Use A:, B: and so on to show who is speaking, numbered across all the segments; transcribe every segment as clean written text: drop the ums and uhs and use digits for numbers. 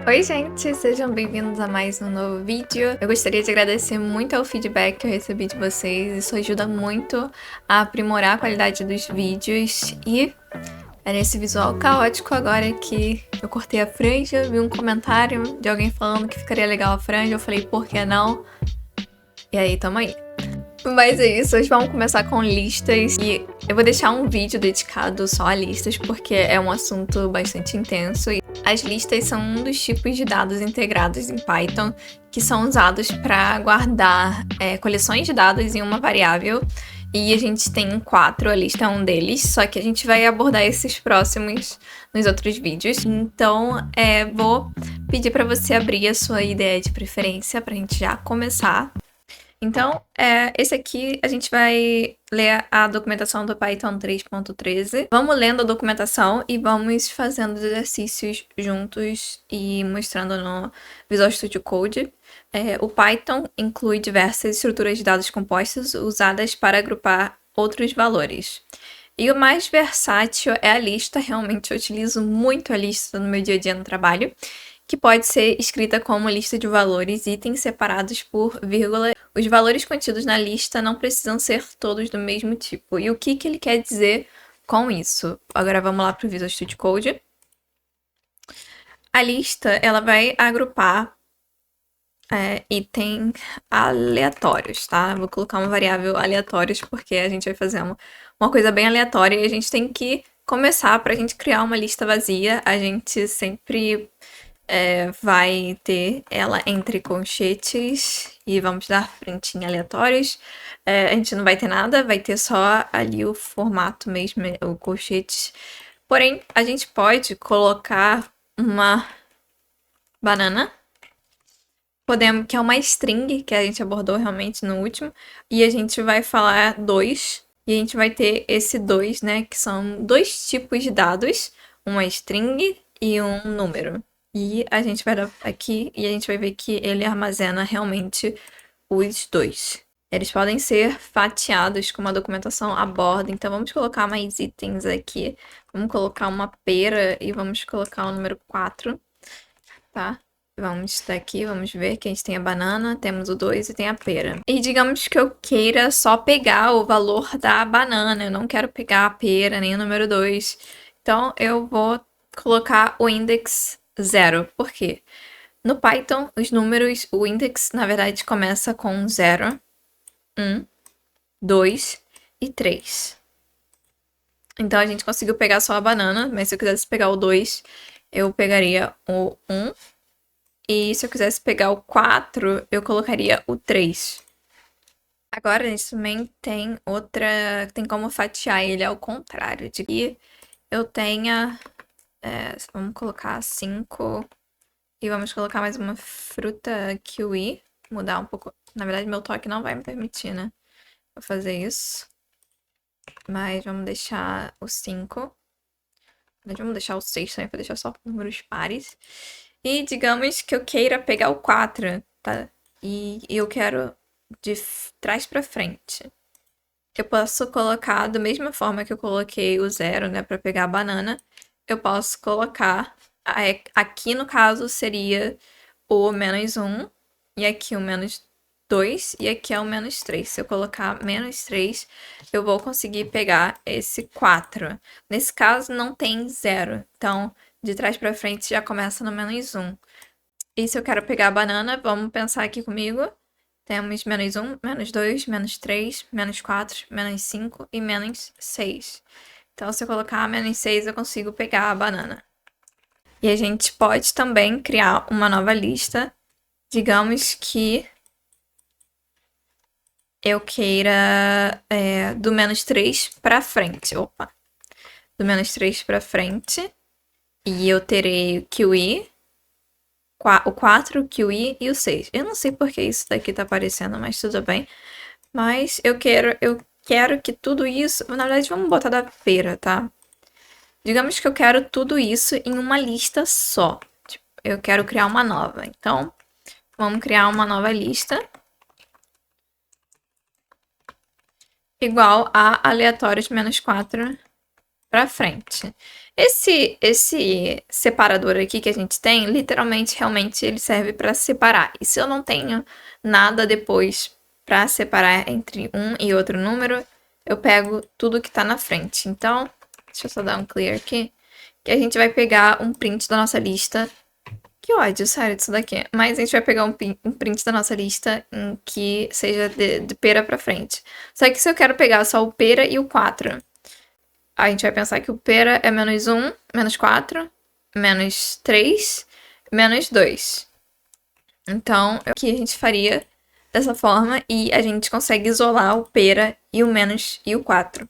A: Oi gente, sejam bem-vindos a mais um novo vídeo. Eu gostaria de agradecer muito ao feedback que eu recebi de vocês. Isso ajuda muito a aprimorar a qualidade dos vídeos. E é nesse visual caótico agora que eu cortei a franja, vi um comentário de alguém falando que ficaria legal a franja. Eu falei, por que não? E aí, tamo aí. Mas é isso, hoje vamos começar com listas e eu vou deixar um vídeo dedicado só a listas porque é um assunto bastante intenso. As listas são um dos tipos de dados integrados em Python que são usados para guardar coleções de dados em uma variável. E a gente tem 4, a lista é um deles, só que a gente vai abordar esses próximos nos outros vídeos. Então, vou pedir para você abrir a sua ideia de preferência para a gente já começar. Então, esse aqui a gente vai ler a documentação do Python 3.13. Vamos lendo a documentação e vamos fazendo os exercícios juntos e mostrando no Visual Studio Code. O Python inclui diversas estruturas de dados compostos usadas para agrupar outros valores. E o mais versátil é a lista. Realmente eu utilizo muito a lista no meu dia a dia no trabalho, que pode ser escrita como lista de valores, itens separados por vírgula. Os valores contidos na lista não precisam ser todos do mesmo tipo. E o que ele quer dizer com isso? Agora vamos lá para o Visual Studio Code. A lista ela vai agrupar itens aleatórios, tá? Vou colocar uma variável aleatórios porque a gente vai fazer uma coisa bem aleatória e a gente tem que começar, para a gente criar uma lista vazia, a gente sempre vai ter ela entre colchetes e vamos dar printinho aleatórios. A gente não vai ter nada, vai ter só ali o formato mesmo, o colchete. Porém, a gente pode colocar uma banana, que é uma string, que a gente abordou realmente no último, e a gente vai falar 2, e a gente vai ter esse 2, né, que são 2 tipos de dados, uma string e um número. E a gente vai dar aqui e a gente vai ver que ele armazena realmente os 2. Eles podem ser fatiados com uma documentação a bordo. Então vamos colocar mais itens aqui. Vamos colocar uma pera e vamos colocar o número 4, tá? Vamos daqui, vamos ver que a gente tem a banana, temos o 2 e tem a pera. E digamos que eu queira só pegar o valor da banana, eu não quero pegar a pera nem o número 2. Então eu vou colocar o index 0. Por quê? No Python, os números, o index, na verdade, começa com 0, 1, 2 e 3. Então, a gente conseguiu pegar só a banana, mas se eu quisesse pegar o 2, eu pegaria o 1. E se eu quisesse pegar o 4, eu colocaria o 3. Agora, a gente também tem tem como fatiar ele ao contrário, de que eu tenha, vamos colocar 5, e vamos colocar mais uma fruta kiwi, mudar um pouco, na verdade meu toque não vai me permitir, né, vou fazer isso, mas vamos deixar o 5, na verdade vamos deixar o 6 também, para deixar só números pares, e digamos que eu queira pegar o 4, tá, e eu quero de trás para frente. Eu posso colocar da mesma forma que eu coloquei o 0, né, para pegar a banana, eu posso colocar, aqui no caso seria o menos 1, e aqui o menos 2, e aqui é o menos 3. Se eu colocar menos 3, eu vou conseguir pegar esse 4. Nesse caso não tem 0, então de trás para frente já começa no menos 1. E se eu quero pegar a banana, vamos pensar aqui comigo. Temos menos 1, menos 2, menos 3, menos 4, menos 5 e menos 6. Então, se eu colocar menos 6, eu consigo pegar a banana. E a gente pode também criar uma nova lista. Digamos que eu queira do menos 3 para frente. Opa! Do menos 3 para frente. E eu terei o kiwi, o 4, o kiwi e o 6. Eu não sei porque isso daqui tá aparecendo, mas tudo bem. Mas eu quero que tudo isso... Na verdade, vamos botar da pera, tá? Digamos que eu quero tudo isso em uma lista só. Tipo, eu quero criar uma nova. Então, vamos criar uma nova lista. Igual a aleatórios menos 4 para frente. Esse separador aqui que a gente tem, literalmente, realmente, ele serve para separar. E se eu não tenho nada depois para separar entre um e outro número, eu pego tudo que tá na frente. Então, deixa eu só dar um clear aqui, que a gente vai pegar um print da nossa lista. Que ódio, sério, disso daqui. Mas a gente vai pegar um print da nossa lista em que seja de pera pra frente. Só que se eu quero pegar só o pera e o 4, a gente vai pensar que o pera é menos 1, menos 4, menos 3, menos 2. Então, aqui a gente faria dessa forma e a gente consegue isolar o pera e o menos e o 4.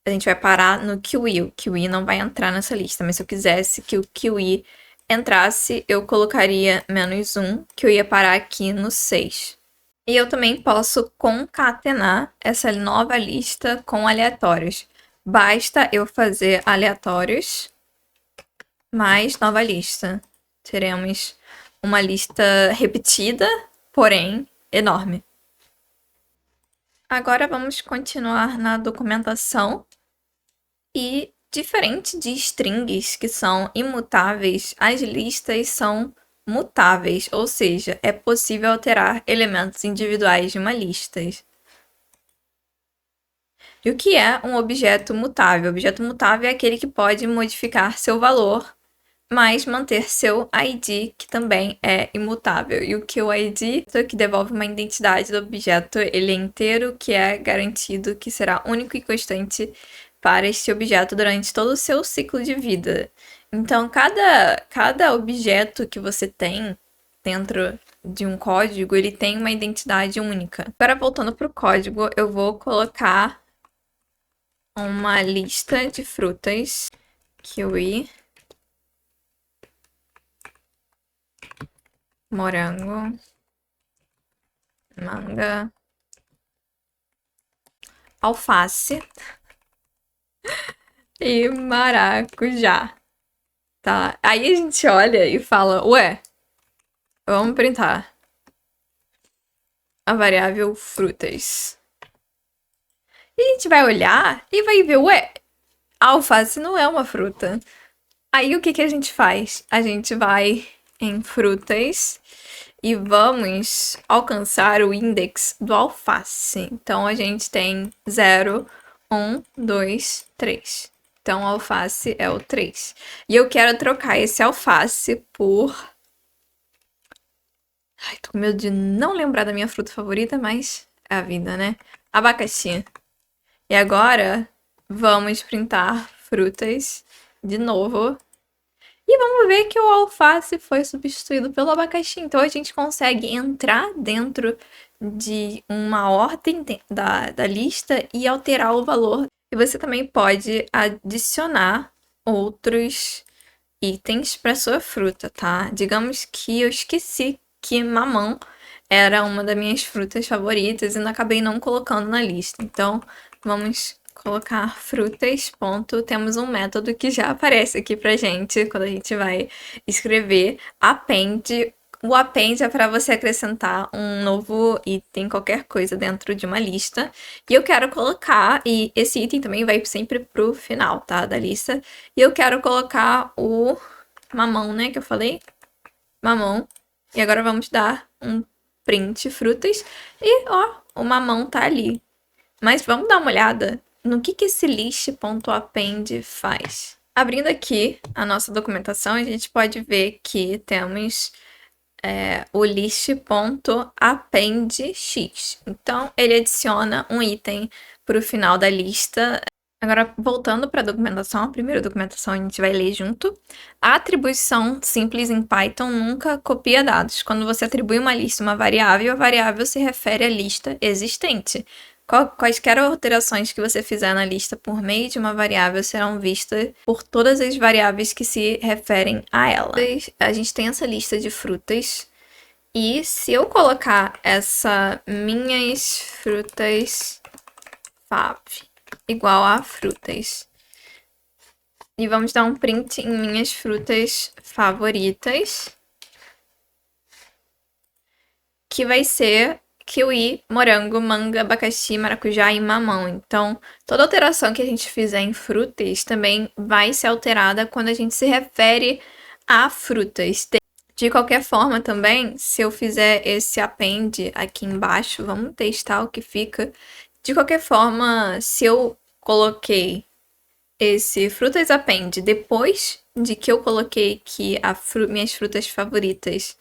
A: A gente vai parar no kiwi. O kiwi não vai entrar nessa lista, mas se eu quisesse que o kiwi entrasse, eu colocaria menos 1, que eu ia parar aqui no 6. E eu também posso concatenar essa nova lista com aleatórios. Basta eu fazer aleatórios mais nova lista. Teremos uma lista repetida, porém enorme. Agora vamos continuar na documentação. E diferente de strings que são imutáveis, as listas são mutáveis, ou seja, é possível alterar elementos individuais de uma lista. E o que é um objeto mutável? O objeto mutável é aquele que pode modificar seu valor, mas manter seu ID, que também é imutável. E o que o ID, que devolve uma identidade do objeto, ele é inteiro, que é garantido que será único e constante para este objeto durante todo o seu ciclo de vida. Então, cada objeto que você tem dentro de um código, ele tem uma identidade única. Agora, voltando para o código, eu vou colocar uma lista de frutas, kiwi, morango, manga, alface e maracujá, tá? Aí a gente olha e fala, ué, vamos printar a variável frutas. E a gente vai olhar e vai ver, ué, a alface não é uma fruta. Aí o que que a gente faz? A gente vai em frutas e vamos alcançar o index do alface. Então a gente tem 0, 1, 2, 3. Então o alface é o 3. E eu quero trocar esse alface por... Ai, tô com medo de não lembrar da minha fruta favorita, mas é a vida, né? Abacaxi. E agora, vamos printar frutas de novo. E vamos ver que o alface foi substituído pelo abacaxi. Então, a gente consegue entrar dentro de uma ordem da lista e alterar o valor. E você também pode adicionar outros itens para sua fruta, tá? Digamos que eu esqueci que mamão era uma das minhas frutas favoritas e acabei não colocando na lista. Então, vamos colocar frutas, ponto. Temos um método que já aparece aqui pra gente quando a gente vai escrever append. O append é para você acrescentar um novo item, qualquer coisa dentro de uma lista. E eu quero colocar, e esse item também vai sempre pro final, tá, da lista. E eu quero colocar o mamão, né, que eu falei? Mamão. E agora vamos dar um print frutas. E, ó, o mamão tá ali. Mas vamos dar uma olhada no que esse list.append faz. Abrindo aqui a nossa documentação, a gente pode ver que temos o list.appendx. Então, ele adiciona um item para o final da lista. Agora, voltando para a documentação, a primeira documentação a gente vai ler junto. A atribuição simples em Python nunca copia dados. Quando você atribui uma lista a uma variável, a variável se refere à lista existente. Quaisquer alterações que você fizer na lista por meio de uma variável serão vistas por todas as variáveis que se referem a ela. A gente tem essa lista de frutas. E se eu colocar essa minhas frutas fav igual a frutas. E vamos dar um print em minhas frutas favoritas. Que vai ser kiwi, morango, manga, abacaxi, maracujá e mamão. Então, toda alteração que a gente fizer em frutas também vai ser alterada quando a gente se refere a frutas. De qualquer forma também, se eu fizer esse append aqui embaixo, vamos testar o que fica. De qualquer forma, se eu coloquei esse frutas append depois de que eu coloquei que minhas frutas favoritas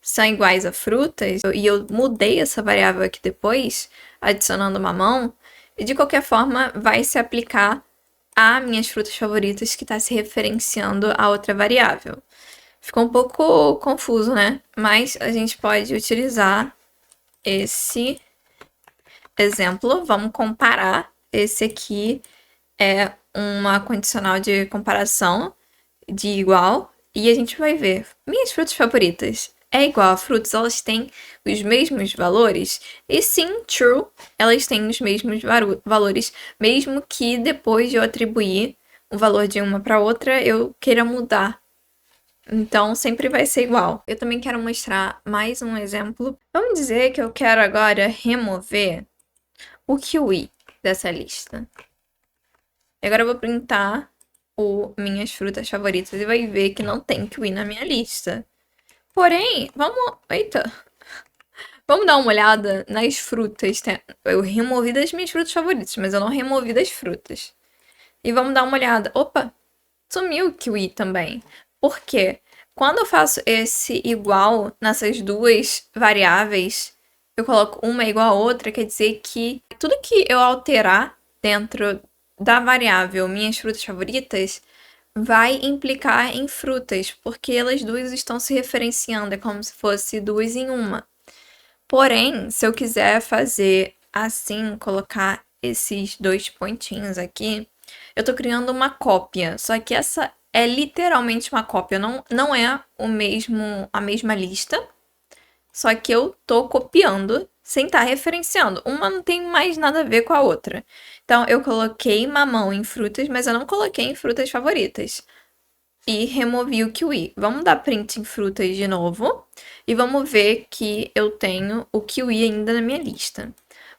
A: são iguais a frutas, e eu mudei essa variável aqui depois, adicionando mamão, e de qualquer forma vai se aplicar a minhas frutas favoritas que está se referenciando a outra variável. Ficou um pouco confuso, né? Mas a gente pode utilizar esse exemplo. Vamos comparar. Esse aqui é uma condicional de comparação de igual. E a gente vai ver. Minhas frutas favoritas é igual a frutas, elas têm os mesmos valores? E sim, true, elas têm os mesmos valores, mesmo que depois de eu atribuir o valor de uma para outra, eu queira mudar. Então, sempre vai ser igual. Eu também quero mostrar mais um exemplo. Vamos dizer que eu quero agora remover o kiwi dessa lista. Agora eu vou printar minhas frutas favoritas e vai ver que não tem kiwi na minha lista. Porém, Eita! Vamos dar uma olhada nas frutas. Eu removi das minhas frutas favoritas, mas eu não removi das frutas. E vamos dar uma olhada. Opa! Sumiu o kiwi também. Por quê? Quando eu faço esse igual nessas duas variáveis, eu coloco uma igual a outra, quer dizer que tudo que eu alterar dentro da variável minhas frutas favoritas vai implicar em frutas, porque elas duas estão se referenciando, é como se fosse duas em uma. Porém, se eu quiser fazer assim, colocar esses dois pontinhos aqui, eu tô criando uma cópia, só que essa é literalmente uma cópia, não é a mesma lista, só que eu tô copiando sem estar referenciando. Uma não tem mais nada a ver com a outra. Então, eu coloquei mamão em frutas, mas eu não coloquei em frutas favoritas. E removi o kiwi. Vamos dar print em frutas de novo. E vamos ver que eu tenho o kiwi ainda na minha lista.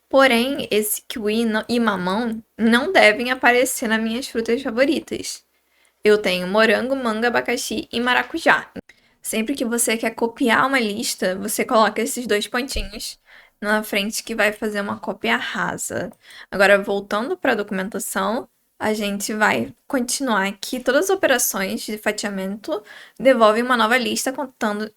A: Porém, esse kiwi e mamão não devem aparecer nas minhas frutas favoritas. Eu tenho morango, manga, abacaxi e maracujá. Sempre que você quer copiar uma lista, você coloca esses dois pontinhos na frente que vai fazer uma cópia rasa. Agora, voltando para a documentação, a gente vai continuar aqui. Todas as operações de fatiamento devolvem uma nova lista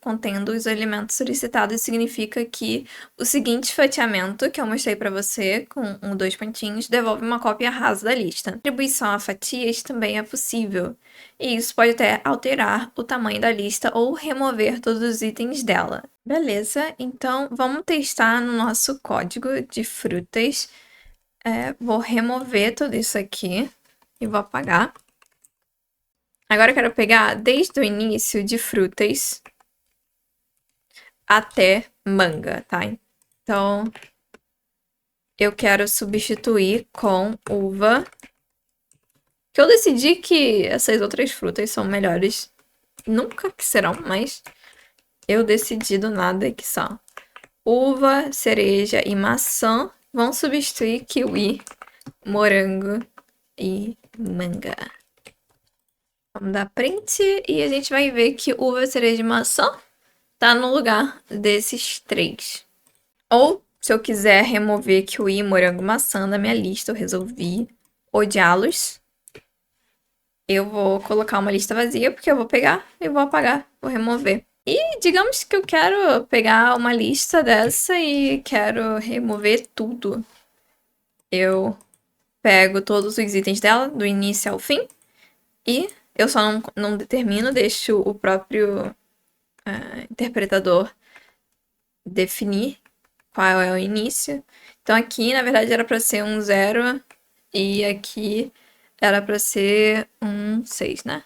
A: contendo os elementos solicitados. Significa que o seguinte fatiamento que eu mostrei para você, com dois pontinhos, devolve uma cópia rasa da lista. Atribuição a fatias também é possível. E isso pode até alterar o tamanho da lista ou remover todos os itens dela. Beleza, então vamos testar no nosso código de frutas. Vou remover tudo isso aqui e vou apagar. Agora eu quero pegar desde o início de frutas até manga, tá? Então, eu quero substituir com uva. Que eu decidi que essas outras frutas são melhores. Nunca que serão, mas eu decidi do nada que são uva, cereja e maçã vão substituir kiwi, morango e manga. Vamos dar print e a gente vai ver que uva, cereja e maçã tá no lugar desses três. Ou, se eu quiser remover kiwi, morango, maçã da minha lista, eu resolvi odiá-los. Eu vou colocar uma lista vazia, porque eu vou pegar e vou apagar, vou remover. E digamos que eu quero pegar uma lista dessa e quero remover tudo. Eu pego todos os itens dela, do início ao fim, e eu só não determino, deixo o próprio interpretador definir qual é o início. Então aqui, na verdade, era para ser um 0 e aqui era para ser um 6, né?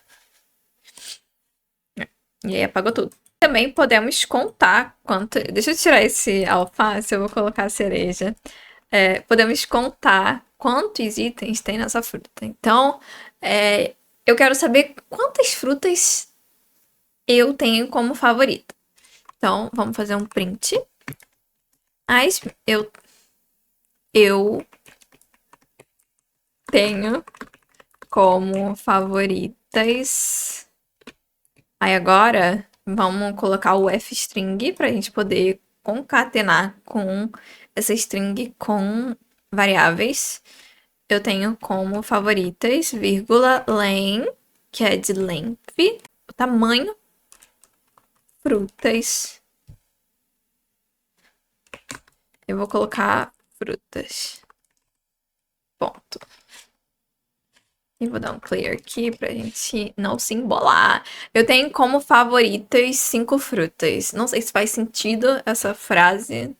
A: E aí apagou tudo. Também podemos contar quanto... Deixa eu tirar esse alface, eu vou colocar a cereja. Podemos contar quantos itens tem nessa fruta. Então, eu quero saber quantas frutas eu tenho como favorita. Então, vamos fazer um print Mas eu tenho como favoritas. Aí agora vamos colocar o f-string para a gente poder concatenar com essa string com variáveis. Eu tenho como favoritas, vírgula, len, que é de length, o tamanho, frutas. Eu vou colocar frutas. Ponto. E vou dar um clear aqui pra gente não se embolar. Eu tenho como favoritas 5 frutas. Não sei se faz sentido essa frase,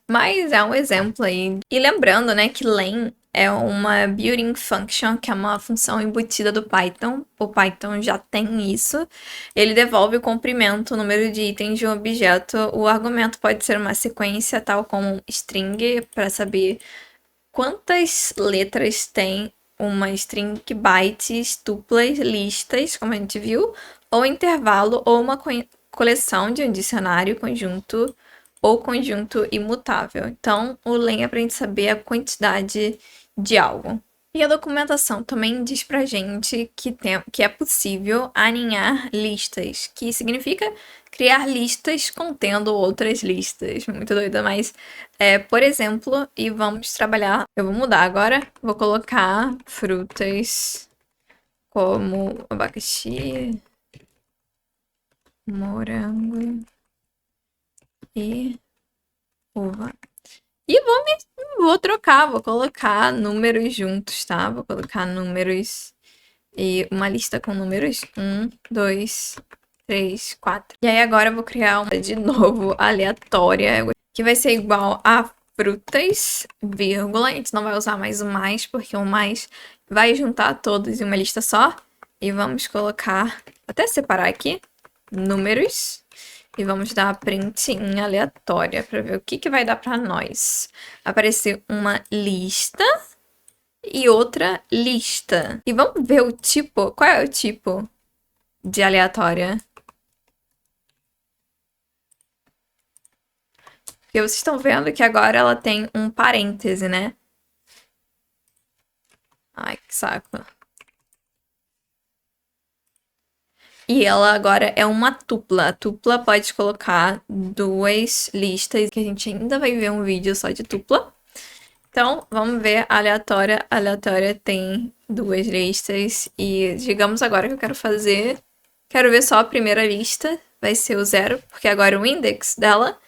A: mas é um exemplo aí. E lembrando, né, que len é uma built-in function, que é uma função embutida do Python. O Python já tem isso. Ele devolve o comprimento, o número de itens de um objeto. O argumento pode ser uma sequência, tal como string, para saber quantas letras tem uma string, bytes, tuplas, listas, como a gente viu, ou intervalo, ou uma coleção de um dicionário, conjunto ou conjunto imutável. Então, o len é para a gente saber a quantidade de algo. E a documentação também diz pra gente que é possível aninhar listas, que significa criar listas contendo outras listas. Muito doida, mas, por exemplo, e vamos trabalhar. Eu vou mudar agora, vou colocar frutas como abacaxi, morango e uva. E vou trocar, vou colocar números juntos, tá? Vou colocar números e uma lista com números 1, 2, 3, 4. E aí agora eu vou criar uma de novo aleatória, que vai ser igual a frutas, vírgula. A gente não vai usar mais o mais, porque o mais vai juntar todos em uma lista só. E vamos colocar, até separar aqui, números. E vamos dar print em aleatória para ver o que vai dar para nós. Aparecer uma lista e outra lista. E vamos ver o tipo. Qual é o tipo de aleatória? Porque vocês estão vendo que agora ela tem um parêntese, né? Ai, que saco. E ela agora é uma tupla. A tupla pode colocar duas listas, que a gente ainda vai ver um vídeo só de tupla. Então, vamos ver a aleatória. A aleatória tem duas listas. E digamos agora que eu quero fazer... Quero ver só a primeira lista. Vai ser o 0, porque agora o index dela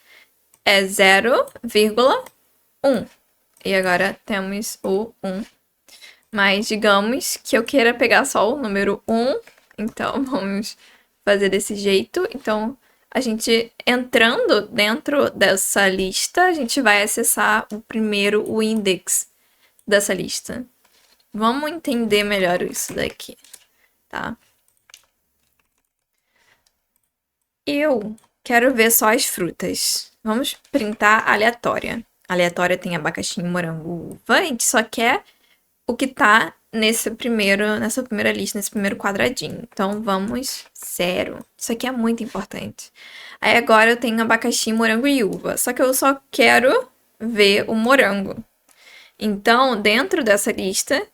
A: é 0,1. E agora temos o 1. Mas digamos que eu queira pegar só o número 1. Então, vamos fazer desse jeito. Então, a gente entrando dentro dessa lista, a gente vai acessar o index dessa lista. Vamos entender melhor isso daqui, tá? Eu quero ver só as frutas. Vamos printar aleatória. Aleatória tem abacaxi, morango, uva. A gente só quer o que tá nessa primeira lista, nesse primeiro quadradinho. Então, vamos 0. Isso aqui é muito importante. Aí, agora eu tenho abacaxi, morango e uva. Só que eu só quero ver o morango. Então, dentro dessa lista,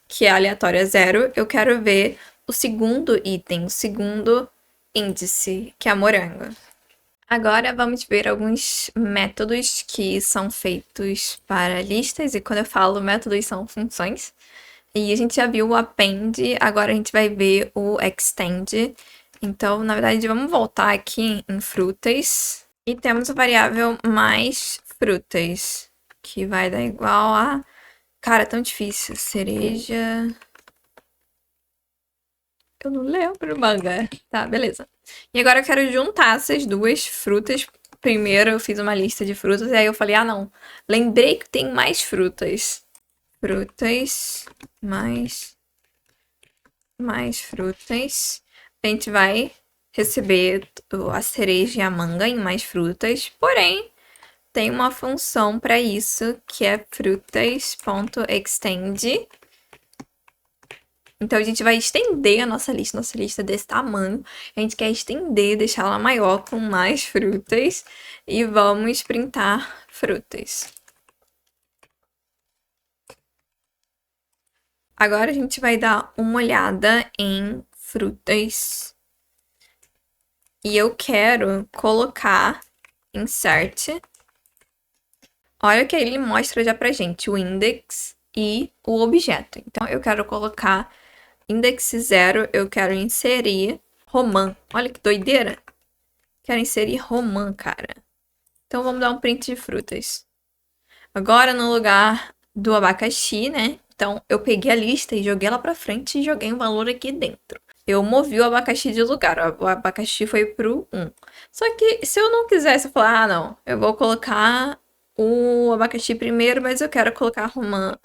A: que é aleatória 0, eu quero ver o segundo item, o segundo índice, que é morango. Agora vamos ver alguns métodos que são feitos para listas, e quando eu falo métodos são funções. E a gente já viu o append, agora a gente vai ver o extend. Então, na verdade, vamos voltar aqui em frutas. E temos a variável mais frutas, que vai dar igual a... Cara, é tão difícil. Cereja... Eu não lembro, manga. Tá, beleza. E agora eu quero juntar essas duas frutas. Primeiro eu fiz uma lista de frutas, e aí eu falei, ah, não. Lembrei que tem mais frutas. Frutas, mais frutas. A gente vai receber a cereja e a manga em mais frutas. Porém, tem uma função para isso, que é frutas.extend Então a gente vai estender a nossa lista é desse tamanho. A gente quer estender, deixar ela maior com mais frutas e vamos printar frutas. Agora a gente vai dar uma olhada em frutas. E eu quero colocar insert. Olha que ele mostra já pra gente o index e o objeto. Então eu quero colocar index 0, eu quero inserir romã. Olha que doideira. Quero inserir romã, cara. Então vamos dar um print de frutas. Agora no lugar do abacaxi, né? Então eu peguei a lista e joguei ela pra frente e joguei um valor aqui dentro. Eu movi o abacaxi de lugar. O abacaxi foi pro 1. Só que se eu não quisesse, eu falar, ah, não, eu vou colocar o abacaxi primeiro, mas eu quero colocar romã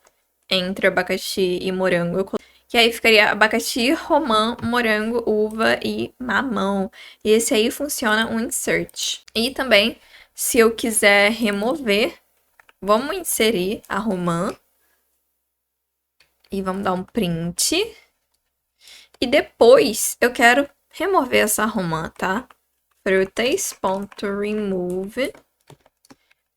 A: entre abacaxi e morango. Que aí ficaria abacaxi, romã, morango, uva e mamão. E esse aí funciona um insert. E também, se eu quiser remover, vamos inserir a romã. E vamos dar um print. E depois eu quero remover essa romã, tá? Frutas.remove.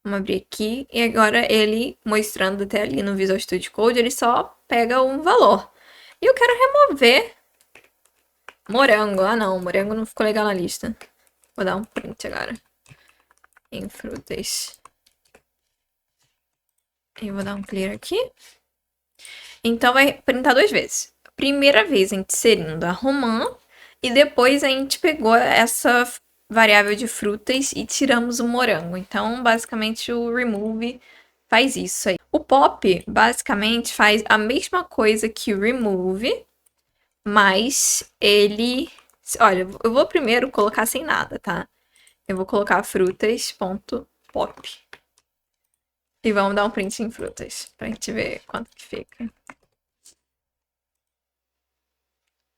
A: Vamos abrir aqui. E agora ele, mostrando até ali no Visual Studio Code, ele só pega um valor. E eu quero remover morango. Ah, não. Morango não ficou legal na lista. Vou dar um print agora. Em frutas. E vou dar um clear aqui. Então vai printar 2 vezes. Primeira vez a gente inserindo a romã. E depois a gente pegou essa variável de frutas e tiramos o morango. Então, basicamente, o remove faz isso aí. O pop, basicamente, faz a mesma coisa que o remove, mas ele... Olha, eu vou primeiro colocar sem nada, tá? Eu vou colocar frutas.pop. E vamos dar um print em frutas, pra gente ver quanto que fica.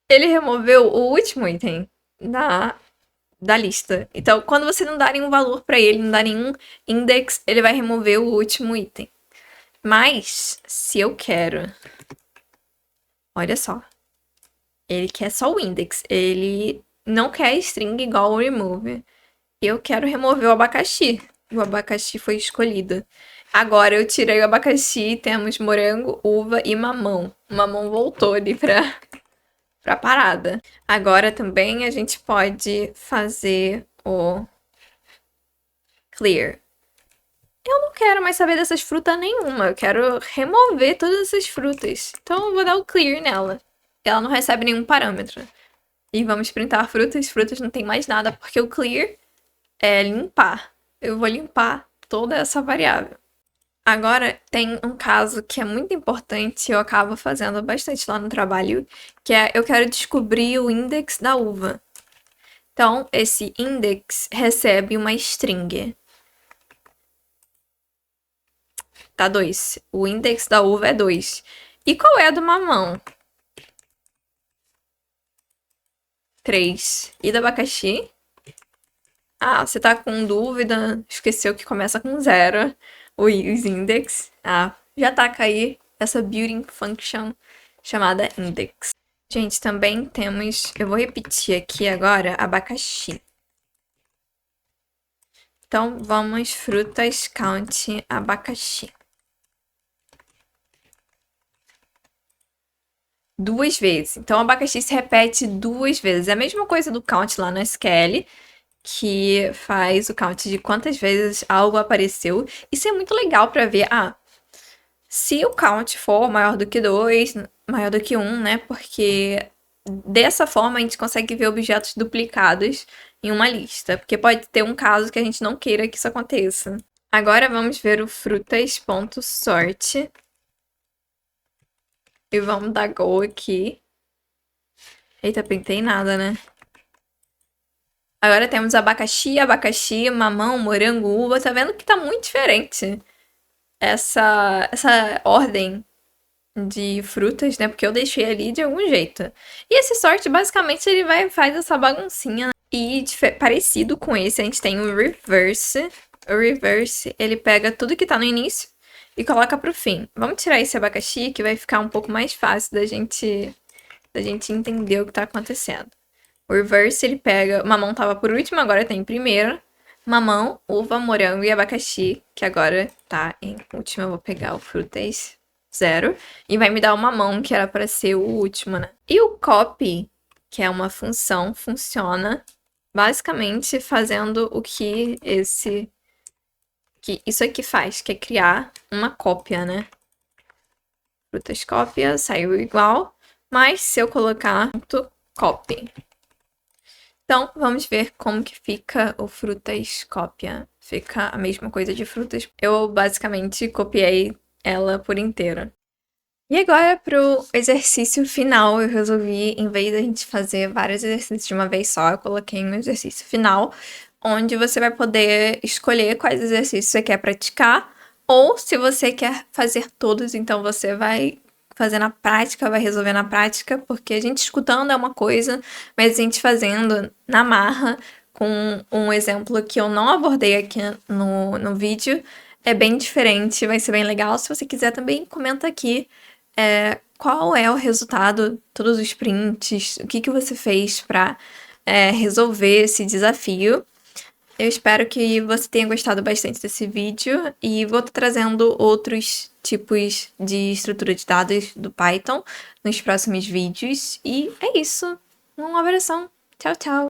A: Ele removeu o último item da lista. Então, quando você não dá nenhum valor para ele, não dá nenhum index, ele vai remover o último item. Mas, se eu quero... Olha só. Ele quer só o index. Ele não quer string igual o remove. Eu quero remover o abacaxi. O abacaxi foi escolhido. Agora eu tirei o abacaxi, temos morango, uva e mamão. O mamão voltou ali pra parada. Agora também a gente pode fazer o clear. Eu não quero mais saber dessas frutas nenhuma. Eu quero remover todas essas frutas. Então eu vou dar o clear nela. Ela não recebe nenhum parâmetro. E vamos printar frutas. Frutas não tem mais nada, porque o clear é limpar. Eu vou limpar toda essa variável. Agora tem um caso que é muito importante, eu acabo fazendo bastante lá no trabalho, que é eu quero descobrir o index da uva. Então, esse index recebe uma string. Tá 2. O index da uva é 2. E qual é a do mamão? 3. E do abacaxi? Ah, você tá com dúvida, esqueceu que começa com 0. Os index. Ah, já taca aí essa building function chamada index. Gente, também temos... Eu vou repetir aqui agora abacaxi. Então, vamos frutas count abacaxi. 2 vezes. Então, o abacaxi se repete 2 vezes. É a mesma coisa do count lá no SQL, que faz o count de quantas vezes algo apareceu. Isso é muito legal para ver, se o count for maior do que 2, maior do que 1, né? Porque dessa forma a gente consegue ver objetos duplicados em uma lista. Porque pode ter um caso que a gente não queira que isso aconteça. Agora vamos ver o frutas.sort. E vamos dar go aqui. Eita, pintei nada, né? Agora temos abacaxi, mamão, morango, uva. Tá vendo que tá muito diferente essa ordem de frutas, né? Porque eu deixei ali de algum jeito. E esse sort, basicamente, ele faz essa baguncinha, né? E parecido com esse, a gente tem o reverse. O reverse, ele pega tudo que tá no início e coloca pro fim. Vamos tirar esse abacaxi, que vai ficar um pouco mais fácil da gente da gente entender o que tá acontecendo. O reverse, ele pega... Mamão tava por último, agora tá em primeiro. Mamão, uva, morango e abacaxi, que agora tá em último. Eu vou pegar o frutas 0 e vai me dar o mamão, que era pra ser o último, né? E o copy, que é uma função, funciona basicamente fazendo o que isso aqui faz, que é criar uma cópia, né? Frutas cópia, saiu igual, mas se eu colocar copy. Então, vamos ver como que fica o frutas cópia. Fica a mesma coisa de frutas. Eu basicamente copiei ela por inteira. E agora, pro exercício final, eu resolvi, em vez da gente fazer vários exercícios de uma vez só, eu coloquei um exercício final, onde você vai poder escolher quais exercícios você quer praticar, ou se você quer fazer todos, então você vai fazer na prática, vai resolver na prática, porque a gente escutando é uma coisa, mas a gente fazendo na marra, com um exemplo que eu não abordei aqui no vídeo, é bem diferente, vai ser bem legal. Se você quiser também, comenta aqui qual é o resultado, todos os prints, o que você fez para resolver esse desafio. Eu espero que você tenha gostado bastante desse vídeo e vou estar trazendo outros tipos de estrutura de dados do Python nos próximos vídeos. E é isso. Um abração. Tchau, tchau.